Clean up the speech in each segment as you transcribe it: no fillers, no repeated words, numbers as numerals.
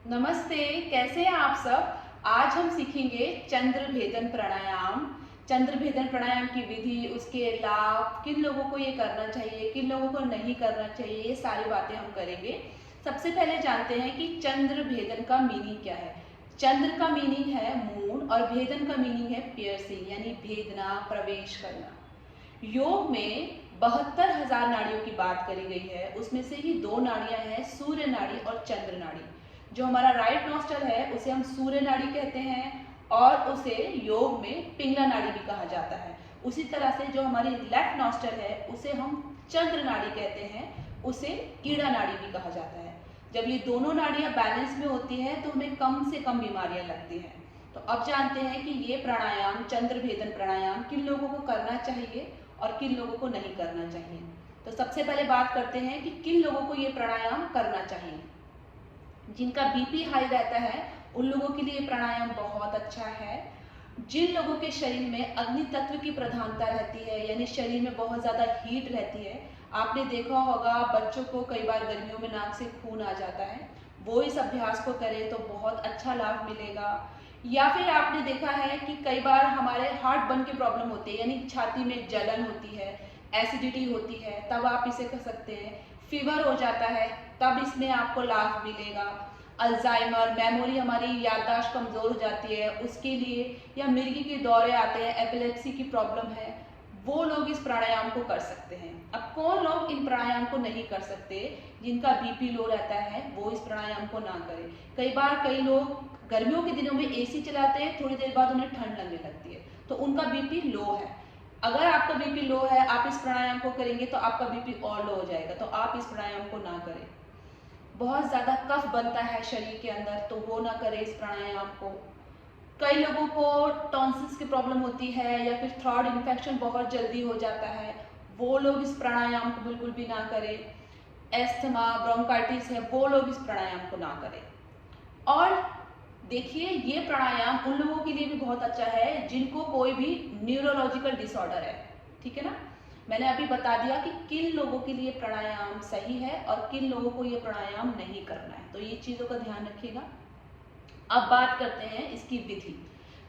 नमस्ते, कैसे हैं आप सब। आज हम सीखेंगे चंद्र भेदन प्राणायाम। चंद्र भेदन प्राणायाम की विधि, उसके लाभ, किन लोगों को ये करना चाहिए, किन लोगों को नहीं करना चाहिए, ये सारी बातें हम करेंगे। सबसे पहले जानते हैं कि चंद्र भेदन का मीनिंग क्या है। चंद्र का मीनिंग है मून और भेदन का मीनिंग है पियर्सिंग, यानी भेदना, प्रवेश करना। योग में 72,000 नाड़ियों की बात करी गई है। उसमें से ही दो नाड़ियां हैं, सूर्य नाड़ी और चंद्र नाड़ी। जो हमारा राइट नॉस्ट्रल है उसे हम सूर्य नाड़ी कहते हैं और उसे योग में पिंगला नाड़ी भी कहा जाता है। उसी तरह से जो हमारी लेफ्ट नॉस्ट्रल है उसे हम चंद्र नाड़ी कहते हैं, उसे ईड़ा नाड़ी भी कहा जाता है। जब ये दोनों नाड़ियां बैलेंस में होती हैं तो हमें कम से कम बीमारियां लगती हैं। तो अब जानते हैं कि ये प्राणायाम, चंद्र भेदन प्राणायाम, किन लोगों को करना चाहिए और किन लोगों को नहीं करना चाहिए। तो सबसे पहले बात करते हैं कि किन लोगों को ये प्राणायाम करना चाहिए। जिनका बीपी हाई रहता है उन लोगों के लिए प्राणायाम बहुत अच्छा है। जिन लोगों के शरीर में अग्नि तत्व की प्रधानता रहती है, यानी शरीर में बहुत ज़्यादा हीट रहती है, आपने देखा होगा बच्चों को कई बार गर्मियों में नाक से खून आ जाता है, वो इस अभ्यास को करें तो बहुत अच्छा लाभ मिलेगा। या फिर आपने देखा है कि कई बार हमारे हार्ट बर्न की प्रॉब्लम होती है, यानी छाती में जलन होती है, एसिडिटी होती है, तब आप इसे कर सकते हैं। फीवर हो जाता है तब इसमें आपको लाभ मिलेगा। अल्जाइमर, मेमोरी, हमारी याददाश्त कमज़ोर हो जाती है उसके लिए, या मिर्गी के दौरे आते हैं, एपिलेप्सी की प्रॉब्लम है, वो लोग इस प्राणायाम को कर सकते हैं। अब कौन लोग इन प्राणायाम को नहीं कर सकते? जिनका बीपी लो रहता है वो इस प्राणायाम को ना करें। कई बार कई लोग गर्मियों के दिनों में एसी चलाते हैं, थोड़ी देर बाद उन्हें ठंड लगने लगती है, तो उनका बीपी लो है। अगर आपका बीपी लो है, आप इस प्राणायाम को करेंगे तो आपका बीपी और लो हो जाएगा, तो आप इस प्राणायाम को ना करें। बहुत ज़्यादा कफ बनता है शरीर के अंदर तो वो ना करें इस प्राणायाम को। कई लोगों को टॉन्सिल्स की प्रॉब्लम होती है या फिर थ्रोट इन्फेक्शन बहुत जल्दी हो जाता है, वो लोग इस प्राणायाम को बिल्कुल भी ना करें। एस्थमा, ब्रोंकाइटिस है, वो लोग इस प्राणायाम को ना करें। और देखिए, ये प्राणायाम उन लोगों के लिए भी बहुत अच्छा है जिनको कोई भी न्यूरोलॉजिकल डिसऑर्डर है, ठीक है ना। मैंने अभी बता दिया कि किन लोगों के लिए प्राणायाम सही है और किन लोगों को ये प्राणायाम नहीं करना है, तो ये चीज़ों का ध्यान रखिएगा। अब बात करते हैं इसकी विधि।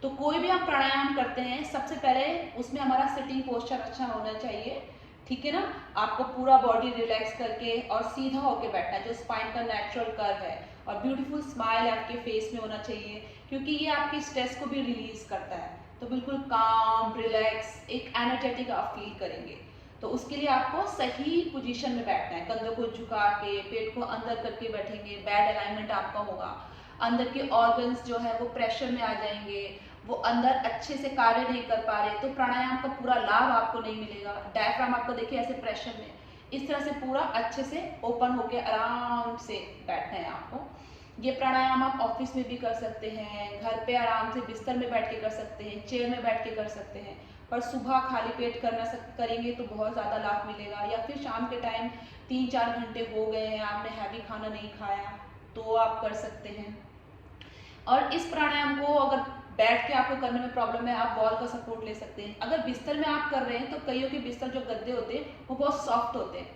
तो कोई भी हम प्राणायाम करते हैं, सबसे पहले उसमें हमारा सिटिंग पोस्चर अच्छा होना चाहिए, ठीक है ना। आपको पूरा बॉडी रिलैक्स करके और सीधा होकर बैठना है, जो स्पाइन का नेचुरल कर्व है, और ब्यूटीफुल स्माइल आपके फेस में होना चाहिए, क्योंकि ये आपकी स्ट्रेस को भी रिलीज करता है। तो बिल्कुल काम, रिलैक्स, एक एनर्जेटिक आप फील करेंगे। तो उसके लिए आपको सही पोजीशन में बैठना है, कंधों को झुका के, पेट को अंदर करके बैठेंगे, बैड अलाइनमेंट आपका होगा। अंदर के ऑर्गन्स जो है वो प्रेशर में आ जाएंगे, वो अंदर अच्छे से कार्य नहीं कर पा रहे, तो प्राणायाम का पूरा लाभ आपको नहीं मिलेगा। डायफ्राम आपको देखिए ऐसे प्रेशर में, इस तरह से पूरा अच्छे से ओपन होके आराम से बैठना है आपको। ये प्राणायाम आप ऑफिस में भी कर सकते हैं, घर पे आराम से बिस्तर में बैठ के कर सकते हैं, चेयर में बैठ के कर सकते हैं। पर सुबह खाली पेट करेंगे तो बहुत ज़्यादा लाभ मिलेगा। या फिर शाम के टाइम 3-4 घंटे हो गए हैं, आपने हैवी खाना नहीं खाया, तो आप कर सकते हैं। और इस प्राणायाम को अगर बैठ के आपको करने में प्रॉब्लम है, आप वॉल का सपोर्ट ले सकते हैं। अगर बिस्तर में आप कर रहे हैं तो कईयों के बिस्तर जो गद्दे होते हैं वो बहुत सॉफ्ट होते हैं,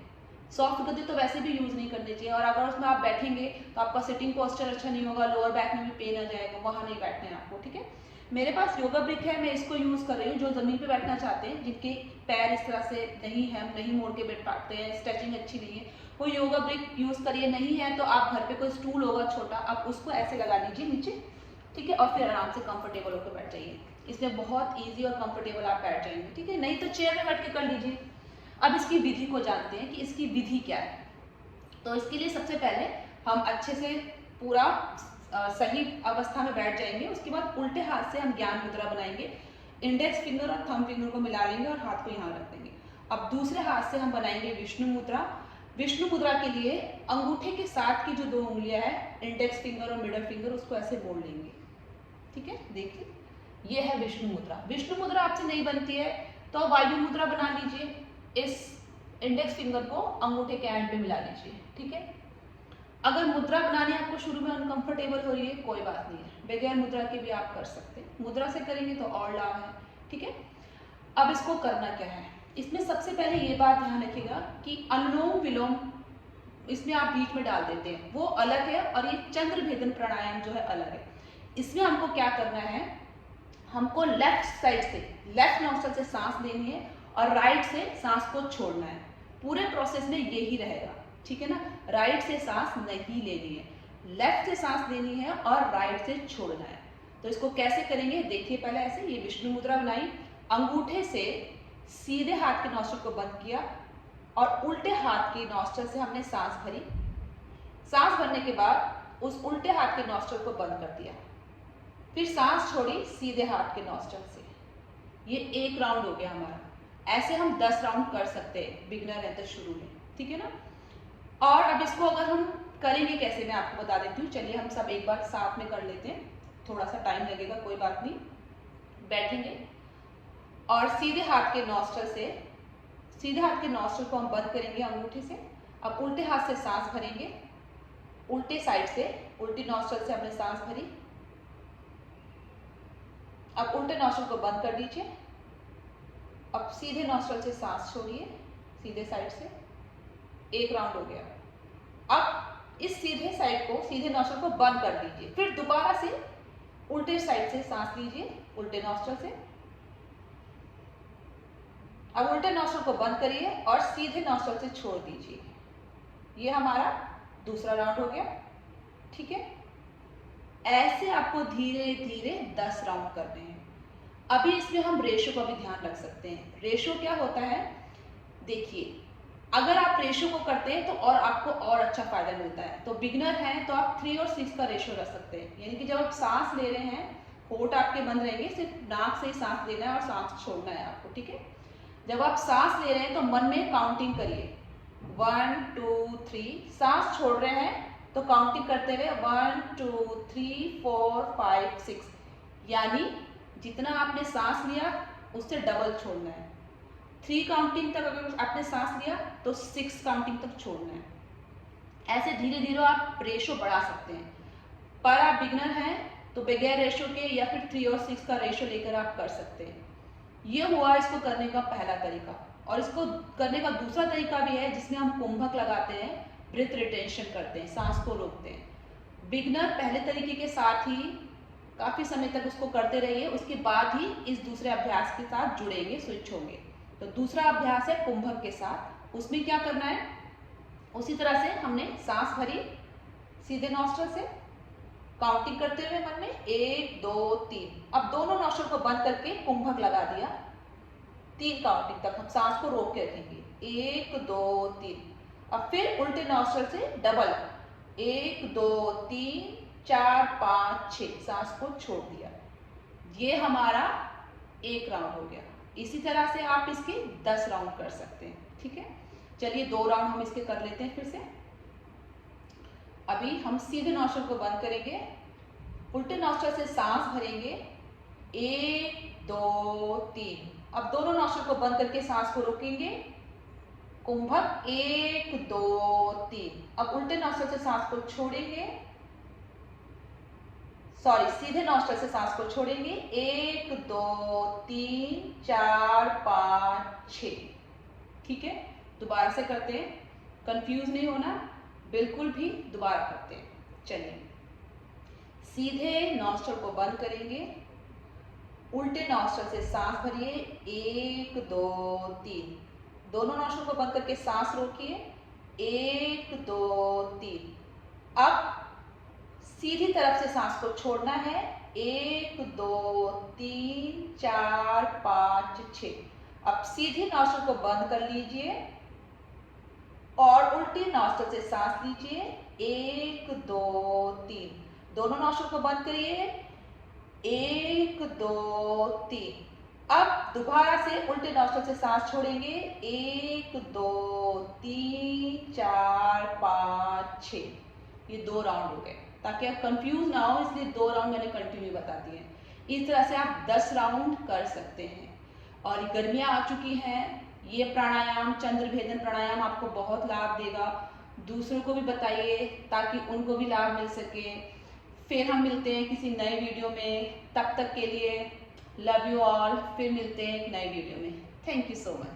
सॉफ्ट गद्दे तो वैसे भी यूज़ नहीं करने चाहिए। और अगर उसमें आप बैठेंगे तो आपका सिटिंग पोस्चर अच्छा नहीं होगा, लोअर बैक में भी पेन आ जाएगा, वहाँ नहीं बैठना है आपको, ठीक है। मेरे पास योगा ब्रिक है, मैं इसको यूज़ कर रही हूँ। जो ज़मीन पे बैठना चाहते हैं, जिनके पैर इस तरह से नहीं है, नहीं मोड़ के बैठ पाते हैं, स्ट्रेचिंग अच्छी नहीं है, वो योगा ब्रिक यूज़ करिए। नहीं है तो आप घर पे कोई स्टूल होगा छोटा, आप उसको ऐसे लगा लीजिए नीचे, ठीक है, और फिर आराम से कंफर्टेबल होकर बैठ जाइए। इसमें बहुत इजी और कंफर्टेबल आप बैठ जाएंगे, ठीक है। नहीं तो चेयर में बैठ के कर लीजिए। अब इसकी विधि को जानते हैं कि इसकी विधि क्या है। तो इसके लिए सबसे पहले हम अच्छे से पूरा सही अवस्था में बैठ जाएंगे। उसके बाद उल्टे हाथ से हम ज्ञान मुद्रा बनाएंगे। इंडेक्स फिंगर और थंब फिंगर को मिला लेंगे और हाथ को यहाँ रख देंगे। अब दूसरे हाथ से हम बनाएंगे विष्णु मुद्रा। विष्णु मुद्रा के लिए अंगूठे के साथ की जो 2 उंगलियां है, इंडेक्स फिंगर और मिडल फिंगर, उसको ऐसे मोड़ लेंगे, ठीक है। देखिए, ये है विष्णु मुद्रा। विष्णु मुद्रा आपसे नहीं बनती है तो वायु मुद्रा बना लीजिए। इस इंडेक्स फिंगर को अंगूठे के एंड पे मिला लीजिए, ठीक है। अगर मुद्रा बनाने आपको शुरू में अनकंफर्टेबल हो रही है, कोई बात नहीं है, बगैर मुद्रा के भी आप कर सकते हैं। मुद्रा से करेंगे तो और लाभ है, ठीक है। अब इसको करना क्या है, इसमें सबसे पहले ये बात ध्यान रखिएगा कि अनुलोम विलोम इसमें आप बीच में डाल देते हैं, वो अलग है, और ये चंद्र भेदन प्राणायाम जो है अलग है। इसमें हमको क्या करना है, हमको लेफ्ट साइड से, लेफ्ट नॉस्ट्रल से सांस लेनी है और राइट से सांस को छोड़ना है। पूरे प्रोसेस में यही रहेगा, ठीक है ना। राइट से सांस नहीं लेनी है, लेफ्ट से सांस लेनी है और राइट से छोड़ना है। तो इसको कैसे करेंगे देखिए। पहले ऐसे ये विष्णु मुद्रा बनाई, अंगूठे से सीधे हाथ के नॉस्ट्रल को बंद किया और उल्टे हाथ के नॉस्ट्रल से हमने सांस भरी। सांस भरने के बाद उस उल्टे हाथ के नॉस्ट्रल को बंद कर दिया, फिर सांस छोड़ी सीधे हाथ के नॉस्ट्रल से। ये एक राउंड हो गया हमारा। ऐसे हम 10 राउंड कर सकते हैं, बिगिनर है तो शुरू में, ठीक है ना। और अब इसको अगर हम करेंगे कैसे, मैं आपको बता देती हूँ। चलिए हम सब एक बार साथ में कर लेते हैं, थोड़ा सा टाइम लगेगा, कोई बात नहीं। बैठेंगे और सीधे हाथ के नॉस्ट्रल से, सीधे हाथ के नॉस्ट्रल को हम बंद करेंगे अंगूठे से। अब उल्टे हाथ से सांस भरेंगे, उल्टे साइड से, उल्टी नॉस्ट्रल से हमने सांस भरी। अब उल्टे नॉस्ट्रल को बंद कर दीजिए। अब सीधे नॉस्ट्रल से सांस छोड़िए, सीधे साइड से। एक राउंड हो गया। अब इस सीधे साइड को, सीधे नॉस्ट्रल को बंद कर दीजिए, फिर दोबारा से उल्टे साइड से सांस लीजिए, उल्टे नॉस्ट्रल से। अब उल्टे नॉस्ट्रल को बंद करिए और सीधे नॉस्ट्रल से छोड़ दीजिए। ये हमारा दूसरा राउंड हो गया, ठीक है। ऐसे आपको धीरे धीरे 10 राउंड करने हैं। अभी इसमें हम रेशो का भी ध्यान रख सकते हैं। रेशो क्या होता है, देखिए, अगर आप रेशो को करते हैं तो और आपको और अच्छा फायदा मिलता है। तो बिगिनर हैं तो आप 3 और 6 का रेशो रख सकते हैं। यानी कि जब आप सांस ले रहे हैं, होंठ आपके बंद रहेंगे, सिर्फ नाक से ही सांस लेना है और सांस छोड़ना है आपको, ठीक है। जब आप सांस ले रहे हैं तो मन में काउंटिंग करिए, 1 2 3। सांस छोड़ रहे हैं तो काउंटिंग करते हुए 1 2 3 4 5 6, यानी जितना आपने सांस लिया उससे डबल छोड़ना है। 3 काउंटिंग तक अगर आपने सांस लिया तो 6 काउंटिंग तक छोड़ना है। ऐसे धीरे धीरे आप रेशो बढ़ा सकते हैं। पर आप बिगिनर हैं तो बगैर रेशो के या फिर 3 और 6 का रेशो लेकर आप कर सकते हैं। ये हुआ इसको करने का पहला तरीका। और इसको करने का दूसरा तरीका भी है, जिसमें हम कुंभक लगाते हैं, ब्रीथ रिटेंशन करते हैं, सांस को रोकते हैं। बिगिनर पहले तरीके के साथ ही काफ़ी समय तक उसको करते रहिए, उसके बाद ही इस दूसरे अभ्यास के साथ जुड़ेंगे, स्विच होंगे। तो दूसरा अभ्यास है कुंभक के साथ। उसमें क्या करना है, उसी तरह से हमने सांस भरी सीधे नॉस्ट्रल से, काउंटिंग करते हुए मन में 1 2 3। अब दोनों नॉस्ट्रल को बंद करके कुंभक लगा दिया। 3 काउंटिंग तक हम सांस को रोक के रखेंगे, 1 2 3। अब फिर उल्टे नॉस्ट्रल से डबल, 1 2 3 4 5 6, सांस को छोड़ दिया। ये हमारा एक राउंड हो गया। इसी तरह से आप इसके 10 राउंड कर सकते हैं, ठीक है। चलिए 2 राउंड हम इसके कर लेते हैं फिर से। अभी हम सीधे नॉस्ट्रल को बंद करेंगे, उल्टे नॉस्ट्रल से सांस भरेंगे, 1 2 3। अब दोनों नॉस्ट्रल को बंद करके सांस को रोकेंगे, कुंभक 1 2 3। अब उल्टे नॉस्ट्रल से सांस को छोड़ेंगे, सॉरी, सीधे नॉस्ट्रल से सांस को छोड़ेंगे, 1 2 3 4 5 6, ठीक है। दोबारा से करते हैं, कंफ्यूज नहीं होना बिल्कुल भी। दोबारा करते हैं, चलिए। सीधे नॉस्ट्रल को बंद करेंगे, उल्टे नॉस्ट्रल से सांस भरिए, 1 2 3। दोनों नॉस्ट्रल को बंद करके सांस रोकिए, 1 2 3। अब सीधी तरफ से सांस को छोड़ना है, 1 2 3 4 5 6। अब सीधी नॉस्ट्रल को बंद कर लीजिए और उल्टी नॉस्ट्रल से सांस लीजिए, 1 2 3। दोनों नॉस्ट्रल को बंद करिए, 1 2 3। अब दोबारा से उल्टे नॉस्ट्रल से सांस छोड़ेंगे, 1 2 3 4 5 6। ये 2 राउंड हो गए। ताकि आप कंफ्यूज ना हो, इसलिए 2 राउंड मैंने कंटिन्यू बता दिए हैं। इस तरह से आप 10 राउंड कर सकते हैं। और गर्मियाँ आ चुकी हैं, ये प्राणायाम, चंद्र भेदन प्राणायाम आपको बहुत लाभ देगा। दूसरों को भी बताइए ताकि उनको भी लाभ मिल सके। फिर हम मिलते हैं किसी नए वीडियो में, तब तक के लिए लव यू ऑल। फिर मिलते हैं एक नए वीडियो में। Thank you so much.